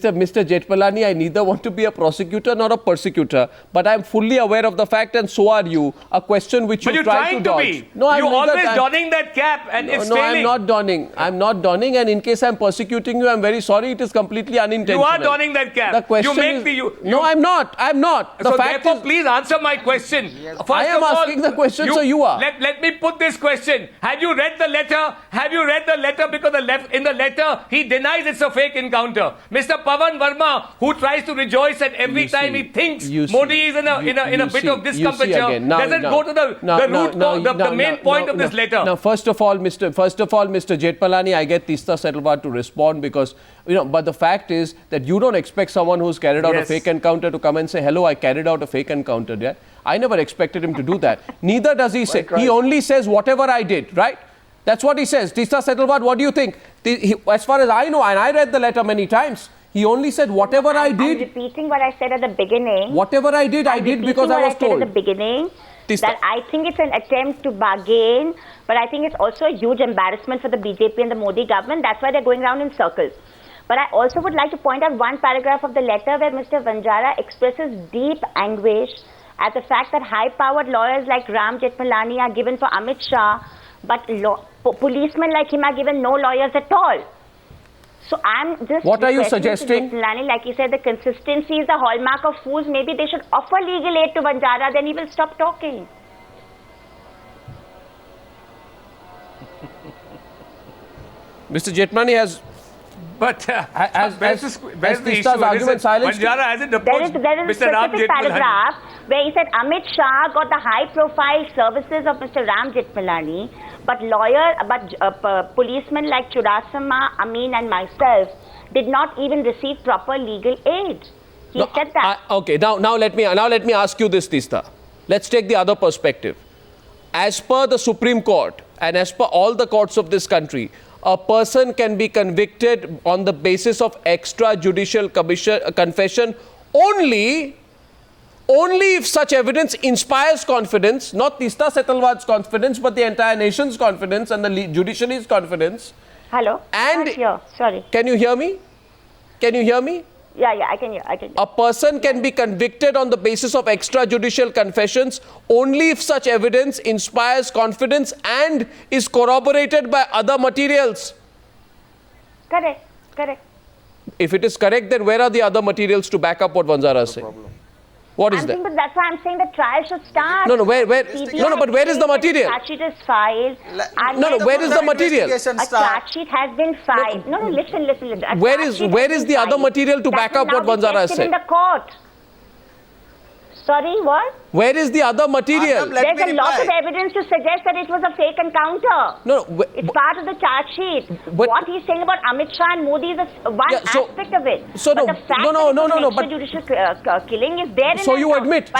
Mr. Jethmalani, I neither want to be a prosecutor nor a persecutor, but I'm fully aware of the fact, and so are you, a question which you try to dodge. Be. No, I'm always donning that cap, and it's failing. I'm not donning. I'm not donning, and in case I'm persecuting you, I'm very sorry. It is completely unintentional. You are donning that cap. The question No, I'm not. I'm not. The fact therefore, please answer my question. First I am asking the question, so you are. Let me put this question. Have you read the letter? Have you read the letter? Because in the letter, he denies it's a fake encounter. Mr. Pavan Verma, who tries to rejoice at every time he thinks Modi is in a bit of discomfiture, doesn't go to the main point of this letter. Now, first of all, Mr. Jethmalani, I get Teesta Setalvad to respond because, but the fact is that you don't expect someone who's carried out a fake encounter to come and say, hello, I carried out a fake encounter. Yeah? I never expected him to do that. Neither does he say. He only says whatever I did, right? That's what he says. Teesta Setalvad, what do you think? As far as I know, and I read the letter many times, he only said whatever I did. I'm repeating what I said at the beginning. Whatever I did because I was told. At the beginning, that I think it's an attempt to bargain, but I think it's also a huge embarrassment for the BJP and the Modi government. That's why they're going around in circles. But I also would like to point out one paragraph of the letter where Mr. Vanjara expresses deep anguish at the fact that high-powered lawyers like Ram Jethmalani are given for Amit Shah, but policemen like him are given no lawyers at all. So I'm just... What are you suggesting? Like he said, the consistency is the hallmark of fools. Maybe they should offer legal aid to Vanjara, then he will stop talking. Mr. Jethmalani has... But where's the issue? Vanjara hasn't approached there is Mr. Ram a specific paragraph where he said Amit Shah got the high-profile services of Mr. Ram Jethmalani, but policemen like Chudasama, Amin and myself did not even receive proper legal aid. He said that. Okay, now let me ask you this, Teesta. Let's take the other perspective. As per the Supreme Court and as per all the courts of this country, a person can be convicted on the basis of extrajudicial confession only if such evidence inspires confidence, not Teesta Setalvad's confidence, but the entire nation's confidence and the judiciary's confidence. Hello? And sorry. Can you hear me? Can you hear me? Yeah, I can hear. A person can be convicted on the basis of extrajudicial confessions only if such evidence inspires confidence and is corroborated by other materials. Correct. If it is correct, then where are the other materials to back up what Vanjara is saying? What is that? But that's why I'm saying the trial should start. But where is the material? A charge sheet is filed. Where is the material? A charge sheet has been filed. Listen. Where is the other material to back up what Vanjara has said? In the court. Sorry, what? Where is the other material? There's a lot of evidence to suggest that it was a fake encounter. It's part of the charge sheet. What he's saying about Amit Shah and Modi is one aspect of it. So but the fact that extrajudicial killing is there in So you admit.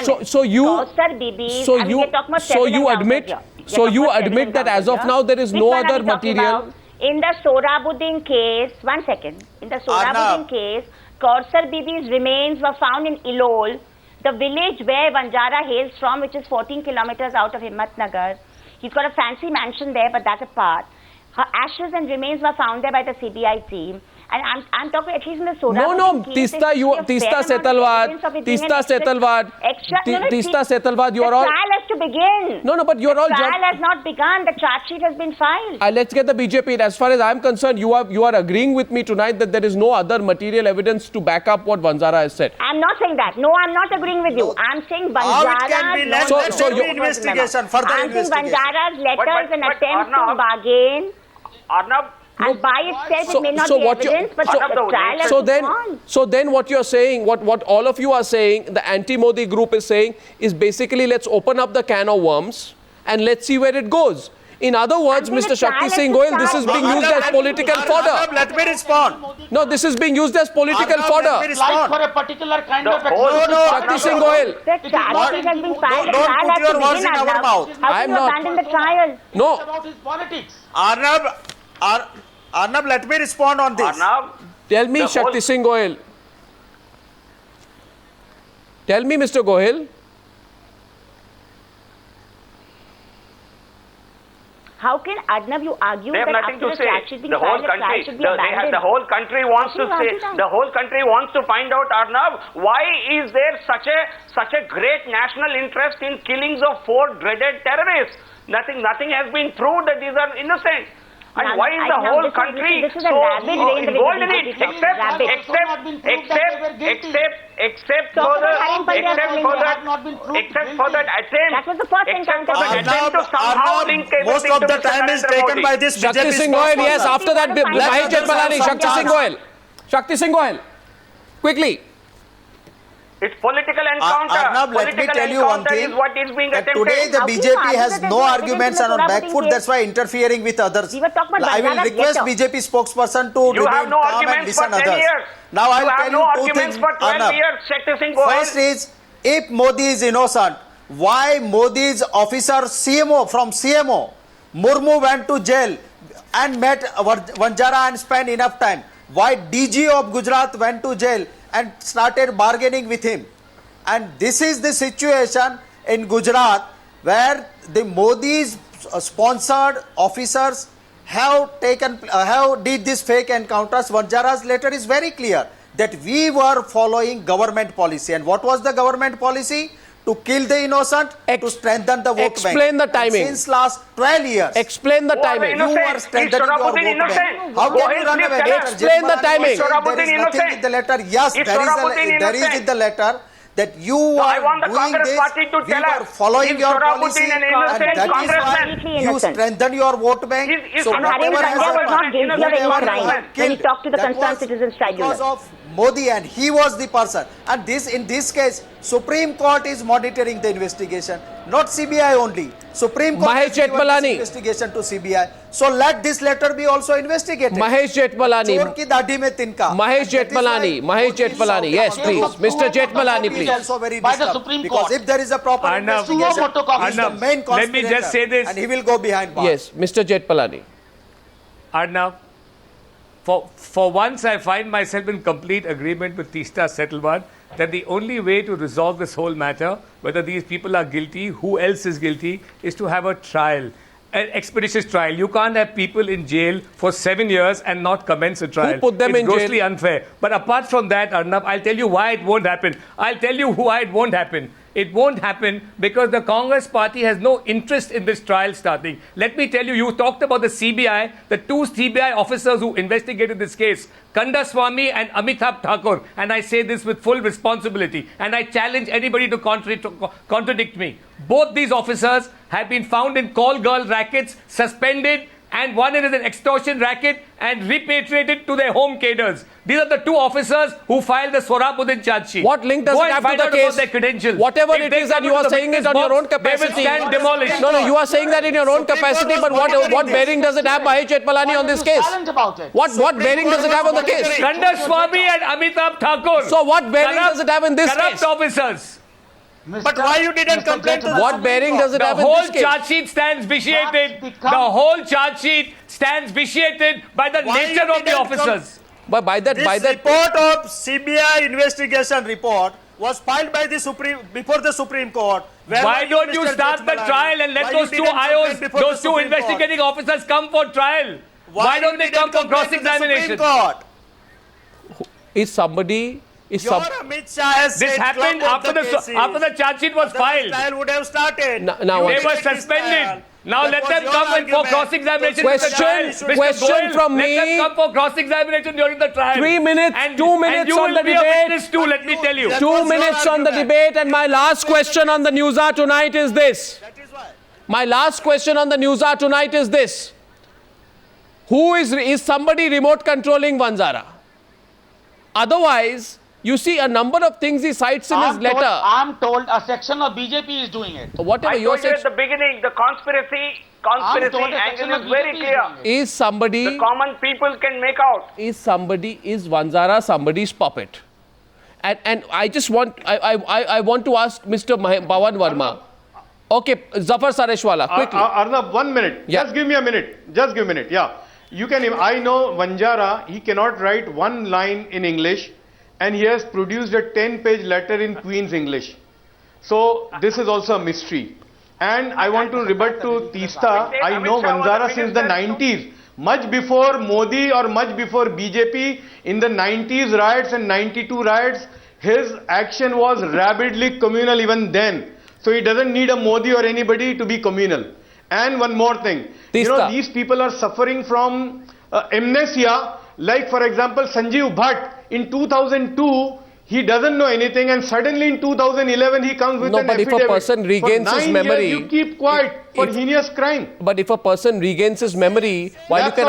So you admit that as of now there is no other material. In the Sohrabuddin case, 1 second. In the Sohrabuddin case, Kaursar Bibi's remains were found in Ilol, the village where Vanjara hails from, which is 14 kilometers out of Himmatnagar. He's got a fancy mansion there, but that's a part. Her ashes and remains were found there by the CBI team. And I'm talking at least in the Sohrabuddin case. Teesta Setalvad, you are all... The trial has to begin. But you're all... The trial has not begun. The charge sheet has been filed. Let's get the BJP. As far as I'm concerned, you are agreeing with me tonight that there is no other material evidence to back up what Vanjara has said. I'm not saying that. No, I'm not agreeing with you. I'm saying Vanjara's... Vanjara's letter is an attempt to bargain. And by itself, it may not be evidence, but the trial has to go on. So then what you're saying, what all of you are saying, the anti-Modi group is saying, is basically let's open up the can of worms and let's see where it goes. In other words, Mr. Shakti Singh Goyal, this is being used as political fodder. Let me respond. No, this is being used as political fodder. Like for a particular kind of Shakti Singh Goyal. The charge sheet has been filed. Don't put your words in our mouth. How can you abandon the trial? No. about his politics. Arnab, let me respond on this. Tell me, Shakti Singh Goyal. Tell me, Mr. Goyal. How can Arnab, you argue They have that nothing after to the say. charge sheet being The whole filed, the trial country, should be abandoned? the whole country wants How to can you say. argue that? The whole country wants to find out, Arnab, why is there such a great national interest in killings of 4 dreaded terrorists? Nothing has been proved that these are innocent. And Now, why is the now whole this is- country this is a so rabid reign that involved in the it? BJP is rabid. Except So, for Harim Pandya saying they have not been proved that attempt. That was the first encounter. Attempt to somehow link everything most of to the Mr. time is Narendra taken Modi. by this Shakti BJP Singh Goyal, yes, spokesperson. after that, Let Mahesh others Jethmalani, have Shakti some Singh Goyal. Shakti Singh Goyal, quickly. It's political encounter. Arnab, let me Political tell you one encounter thing. is what is being That attempted. today the How can you BJP argue has that there's no no arguments evidence in and the on back Sohrabuddin foot. case? That's why interfering with others. We were talking about I will Banjara's request letter. BJP spokesperson to You have remain no calm and arguments listen for 10 others. years. Now I'll You have tell no you two arguments things, for 12 Arnab. years, Shakti Singh Goyal. First is, if Modi is innocent, why Modi's officer from CMO, Murmu went to jail and met Vanjara and spent enough time? Why DG of Gujarat went to jail and started bargaining with him? And this is the situation in Gujarat where the Modi's sponsored officers have did these fake encounters. Vanjara's letter is very clear that we were following government policy. And what was the government policy? To kill the innocent, to strengthen the vote bank. Explain the And timing. since last 12 years, Explain the Who are the timing. you innocent? are Is strengthening your vote Sohrabuddin bank. innocent? How Go can ahead, you run please away? tell us. Dr. Explain the Jethmalani timing. was saying Sohrabuddin there is nothing innocent? in the letter. Yes, Is there Sohrabuddin is innocent? in the letter that you I are want the doing Congress this, party to we tell were us, following is your Sohrabuddin policy, an and innocent that is congressman? why Completely you innocent. strengthen your vote bank. Is So And Harim whatever has Pandya was not happened, guilty of any whoever crime you have when he killed, talked to the that Concerned was Citizens Tribunal. because of Modi, and he was the person. And in this case, Supreme Court is monitoring the investigation, not CBI only. Supreme Court Mahesh has given this Jethmalani. investigation to CBI. So let this letter be also investigated. Mahesh Jethmalani. चोर की दाढ़ी में तिनका. Mahesh And that is Jethmalani. why Mahesh Modi is Jethmalani. shouting Yes, on the please. road. Mr. Jethmalani, He is please. also very By the disturbed, Supreme because Court. if there is a proper Arnab, investigation, Arnab, he is the main let me just conspirator, say this. and he will go behind bars. Yes, Mr. Jethmalani. Arnab, for once I find myself in complete agreement with Teesta Settleman that the only way to resolve this whole matter, whether these people are guilty, who else is guilty, is to have a trial. An expeditious trial. You can't have people in jail for 7 years and not commence a trial. put them it's in jail? grossly unfair. But apart from that, Arnab, I'll tell you why it won't happen. I'll tell you why it won't happen. It won't happen because the Congress party has no interest in this trial starting. Let me tell you, you talked about the CBI, the 2 CBI officers who investigated this case, Kandaswamy and Amitabh Thakur. And I say this with full responsibility. And I challenge anybody to contradict me. Both these officers have been found in call girl rackets, suspended, and one is an extortion racket and repatriated to their home cadres. These are the 2 officers who filed the Sohrabuddin charge sheet. What link does Go it and have find to out the about case? their credentials. Whatever If it they is, and come you into are the saying it witness on your box, own capacity. They will stand demolished. No, you are saying that in your own Supreme capacity, Court but was monitoring what this. bearing does it have, Mahesh Jethmalani, on this case? Silent about it. What bearing does it have on the case? Kandaswamy and Amitabh Thakur. So what bearing does it have in this corrupt case? officers. But why you didn't complain to the What bearing does it The have in whole this case? charge sheet stands vitiated. Facts become- The whole charge sheet stands vitiated by the Why nature you of the didn't officers. But by that, This report of CBI investigation report was filed by the before the Supreme Court. Where Why were don't you Mr. start the Jethmalani? trial and let Why those you 2 didn't complain IOs, before those the 2 Supreme Court? investigating officers come for trial? Why don't you they didn't come for complain to the cross-examination? Supreme Court? is somebody is Your some. Amit Shah has This said happened club of after the cases. charge sheet was The filed. trial would have started. Now You what- They didn't were take this suspended. trial. Now That let was them your come in for argument. cross-examination. Question- Mr. Goyal. question Goyal, from let me. them come for cross-examination during the trial. 3 minutes, And, 2 minutes and you on will the be debate. a witness too, let me tell you. That 2 was your minutes on the argument. debate, and my last question on the Newshour tonight is this. That is why. My last question on the Newshour tonight is this. Who is somebody remote controlling Vanjara? Otherwise, you see a number of things he cites in his letter. I'm told a section of BJP is doing it. Whatever I your told you at section the beginning, the conspiracy I'm told a section angle of is very BJP clear. is doing it. is somebody The common people can make out. is Vanjara somebody's puppet? And I just want I want to ask Mr. Pawan Verma. Okay, Zafar Sareshwala, quickly. Arnab, 1 minute. Yeah. Just give me a minute. Just give me a minute. Yeah. You can. I know Vanjara. He cannot write 1 line in English, and he has produced a 10-page letter in Queen's English. So this is also a mystery. And I want to rebut to Teesta. I know Vanzara since the 90s. Much before Modi or much before BJP, in the 90s riots and 92 riots, his action was rabidly communal even then. So he doesn't need a Modi or anybody to be communal. And one more thing. You know, these people are suffering from amnesia. Like for example, Sanjeev Bhatt in 2002, he doesn't know anything, and suddenly in 2011 he comes with an affidavit. But if a person regains his memory, you keep quiet for heinous crime. But if a person regains his memory, while you can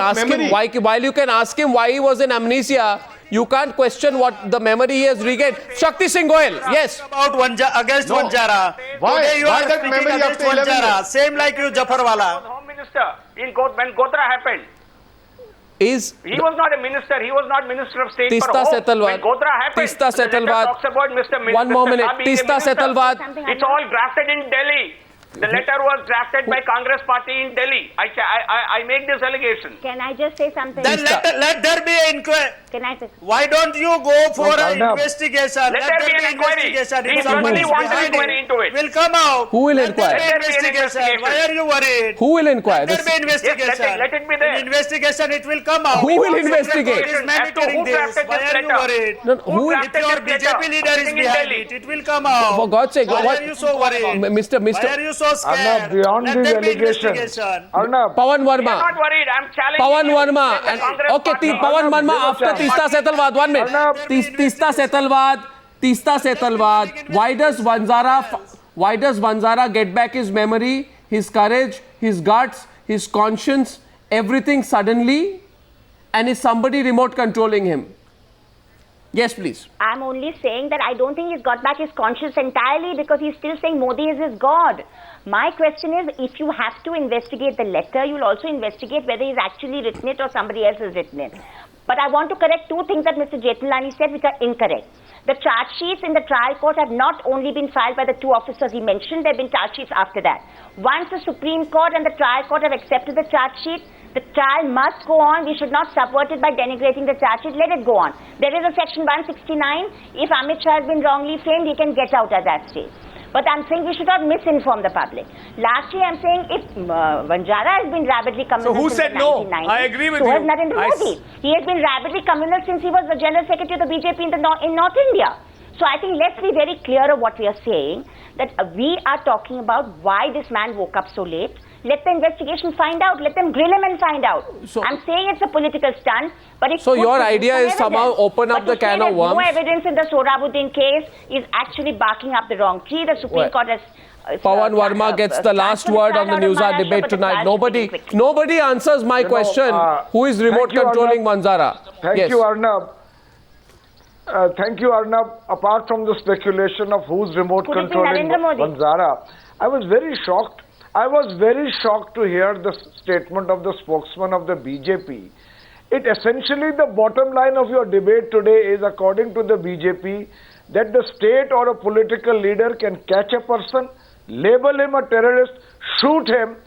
ask him why he was in amnesia, you can't question what the memory he has regained. Shakti Singh Goel, yes. About against Vanjara. Why? Today you Why are that speaking memory against after 11 Vanjara. years? Same like you, Jafarwala. Home Minister when Godhra happened. He was not a minister. He was not Minister of State for Home. When Godhra happened, Tista the letter Setalvad. talks about Mr. One more minute. Shah being a Tista minister. Setalvad. It's all drafted in Delhi. The letter was drafted by Congress party in Delhi. I make this allegation. Can I just say something? Then let there be an inquiry. Can I say? Why don't you go for an investigation? Let there be an inquiry. Investigation. We If somebody certainly want an behind inquiry into it. will come out. Who will Let inquire? there be an investigation. Why are you worried? Who will inquire? Let there be investigation. Yes, let it be there. In investigation, it will come out. Who will Supreme Court investigate? is As to monitoring who this. drafted Why this are you letter? worried? No, who will, If your BJP leader is behind it, it will come out. for God's sake, Why what, are you so worried? Mr. Why are you so scared? Arnab, beyond Let these there be allegations. investigation. Arnab, Pawan I'm Verma. not worried. I'm challenging Pawan you. Verma. Let the And, Congress okay, party- Pawan Verma after Tista Setalvad. 1 minute. Tista Setalvad. Tista Setalvad. Why does Vanzara get back his memory, his courage, his guts, his conscience, everything suddenly? And is somebody remote controlling him? Yes, please. I'm only saying that I don't think he's got back his conscience entirely because he's still saying Modi is his God. My question is, if you have to investigate the letter, you'll also investigate whether he's actually written it or somebody else has written it. But I want to correct two things that Mr. Jethmalani said which are incorrect. The charge sheets in the trial court have not only been filed by the two officers he mentioned, there have been charge sheets after that. Once the Supreme Court and the trial court have accepted the charge sheet, the trial must go on. We should not subvert it by denigrating the charge sheet. Let it go on. There is a section 169. If Amit Shah has been wrongly framed, he can get out at that stage. But I'm saying we should not misinform the public. Lastly, I'm saying if Vanjara has been rabidly communal So who since said the no? 1990s, I agree with so you. has Narendra Modi. He has been rabidly communal since he was the General Secretary of the BJP in North India. So I think let's be very clear of what we are saying, that we are talking about why this man woke up so late. Let the investigation find out. Let them grill him and find out. So- I'm saying it's a political stunt, but it So could your produce idea some is somehow evidence. open up But the can to say of there's worms? no evidence in the Sohrabuddin case is actually barking up the wrong tree. The Supreme Well, Court has... Pawan Verma gets the last word on the Newshour debate tonight. Nobody answers my question. Who is remote thank you, controlling Arnab. Vanzara? Thank Yes. you, Arnab. Thank you, Arnab. Apart from the speculation of who's remote Could it be controlling Narendra Modi? Vanzara, I was very shocked. I was very shocked to hear the statement of the spokesman of the BJP. It essentially, the bottom line of your debate today is, according to the BJP, that the state or a political leader can catch a person, label him a terrorist, shoot him,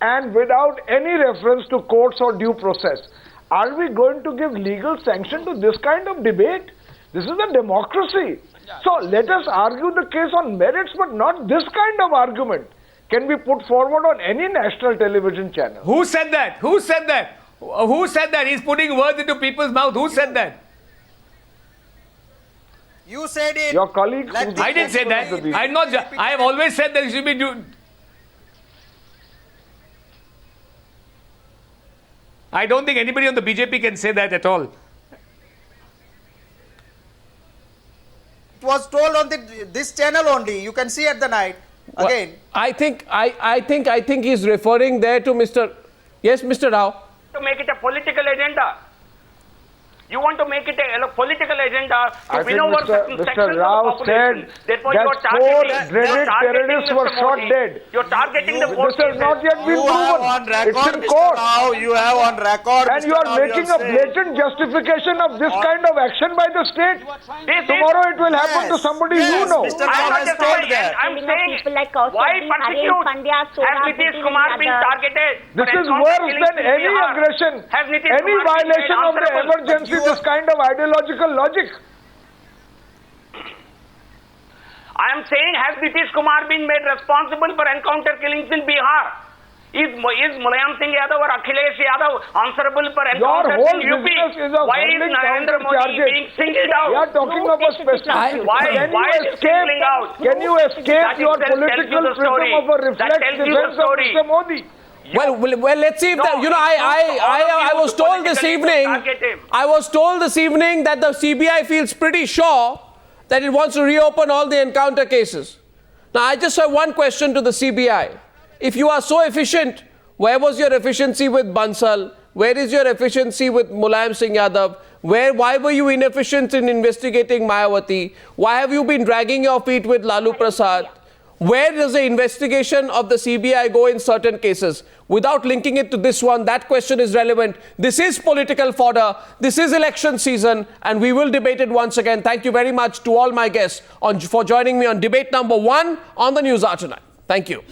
and without any reference to courts or due process. Are we going to give legal sanction to this kind of debate? This is a democracy. So let us argue the case on merits, but not this kind of argument can be put forward on any national television channel. Who said that? Who said that? Who said that? He's putting words into people's mouth. Who said that? You said it. Your colleague... Let who's the the I didn't say spokesman of the that. BJP. I have always said that it should be I don't think anybody on the BJP can say that at all. It was told on this channel only. You can see at the night. Again. I think he's referring there to Mr. Yes, Mr. Rao. To make it a political agenda. You want to make it a political agenda to I win think over Mr. certain sections of the Rao population. said Therefore, that you are four targeting, dreaded terrorists were Mr. shot Modi. dead. You're targeting the four This has not yet been You have proven. on record, It's in Mr. court. Rao, you have on record, And Mr. you are Rao, making a saying- blatant justification of this kind of action by the state. Tomorrow it will happen to Yes, somebody yes, you know. Mr. I'm Rao not has just told saying that. I'm Killing of saying people like Kaushal why Singh, persecute? Arvind Pandya, Has Sohrabuddin Nitish and Kumar been others. targeted? This for is encounter worse killings than in any Bihar? aggression, Has Nitish any Kumar been violation made of the answerable? emergency, this kind of ideological logic. I am saying, has Nitish Kumar been made responsible for encounter killings in Bihar? Is Mulayam Singh Yadav or Akhilesh Yadav answerable for encounters whole in UP? business is of Why is hurling Narendra Modi counter-charges. being singled out? We are talking No, of a this is specific. not true. Why is it singling out? Can you escape That your itself tells you political the story. freedom of a That reflex tells you the defense of story. Mr. Modi? Well, let's see if No, that, you know, I was told this evening, I was told this evening that the CBI feels pretty sure that it wants to reopen all the encounter cases. Now, I just have one question to the CBI. If you are so efficient, where was your efficiency with Bansal? Where is your efficiency with Mulayam Singh Yadav? Why were you inefficient in investigating Mayawati? Why have you been dragging your feet with Lalu Prasad? Where does the investigation of the CBI go in certain cases? Without linking it to this one, that question is relevant. This is political fodder. This is election season, and we will debate it once again. Thank you very much to all my guests for joining me on debate number 1 on the News Hour tonight. Thank you.